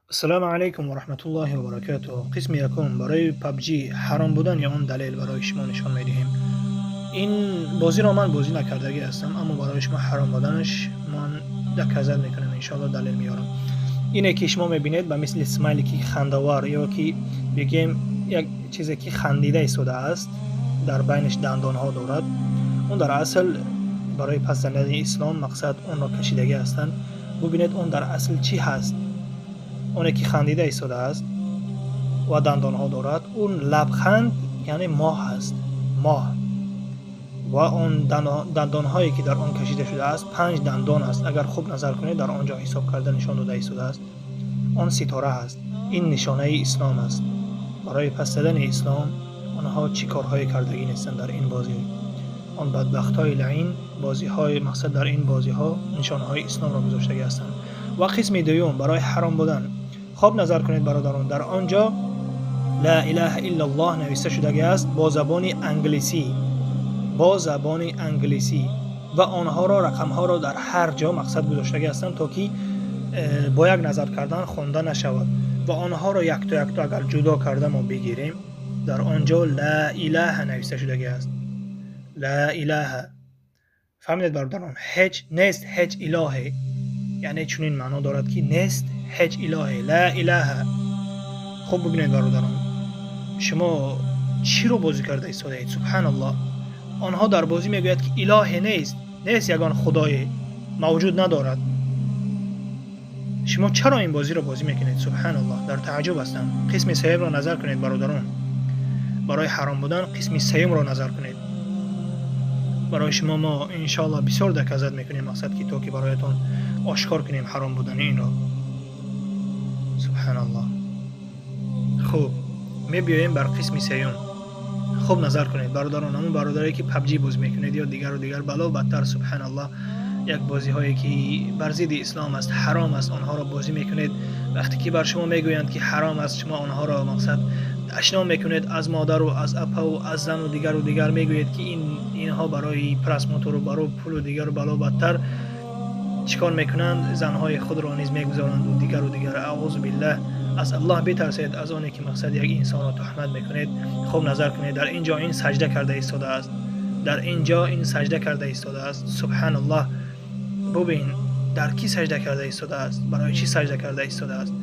السلام علیکم و رحمت الله و برکاته. قسم یکم برای پابجی حرام بودن یا اون دلیل برای شما نشان میدهیم. این بازی را من بازی نکردگی هستم، اما برای شما حرام بودنش من دکازل میکنم، انشالله دلیل میارم. اینه که شما میبینید به مثل اسمایلی که خندوار یا که بگیم یک چیزی که خندیده ایستاده است، در بینش دندان ها دارد. اون در اصل برای پس زدن اسلام مقصد اون را کشیدگی هستند. ببینید اون در اصل چی هست. اونه که خندیده ایستاده است و دندان ها دارد، اون لبخند یعنی ماه است، ماه. و اون دندان هایی که در آن کشیده شده است 5 دندان است. اگر خوب نظر کنید در آنجا حساب کرده نشان داده ایستاده است، آن ستاره است. این نشانه اسلام است. برای پس زدن اسلام آنها چی کارهایی کردگی نیستند در این بازی. آن بدبخت های لعین بازی های مقصد در این بازی ها نشانه های اسلام را گذاشته هستند. و قسم دوم برای حرام بودن، خوب نظر کنید برادران، در آنجا لا اله الا الله نوشته شده است با زبان انگلیسی، با زبان انگلیسی. و آنها را رقم ها را در هر جا مقصد گذاشته هستند تا که با یک نظر کردن خوانده نشود. و آنها را یک تا اگر جدا کرده ما بگیریم، در آنجا لا اله نوشته شده است. لا اله. فهمیدید برادران؟ هیچ نیست، هیچ الهه، یعنی چنین معنا دارد که نیست هیچ الهه، لا اله. خوب ببینید برادران، شما چی رو بازی کرده ایستاده اید؟ سبحان الله. آنها در بازی میگوید که اله نیست یگان خدای موجود ندارد. شما چرا این بازی رو بازی میکنید؟ سبحان الله، در تعجب هستم. قسم سوم رو نظر کنید برادران، برای حرام بودن قسم سوم رو نظر کنید. برای شما ما انشاءالله بسیار دکازت میکنیم، مقصد که تو که برایتون آشکار کنیم حرام بودن این رو. سبحان الله. خوب میبیاییم بر قسم سوم. خوب نظر کنید برادران، همون برادری که پبجی بازی میکنید یا دیگر بلا و بدتر، سبحان الله، یک بازی هایی که بر ضد اسلام است، حرام است، آنها را بازی میکنید. وقتی که بر شما میگویند که حرام است، شما آنها را مقصد اشنا میکنید، از مادر و از اپا و از زن و دیگر میگویید که اینها برای پرس موتور و برای پول و دیگر بلا و بدتر چیکار میکنند؟ زنهای خود را نیز میگذارند و دیگر. اعوذ بالله. از الله بترسید، از آنی که مقصد یک انسان را تهمت میکنید. خوب نظر کنید، در اینجا این سجده کرده ایستاده است، در اینجا این سجده کرده ایستاده است. سبحان الله. ببین در کی سجده کرده ایستاده است، برای چی سجده کرده ایستاده است.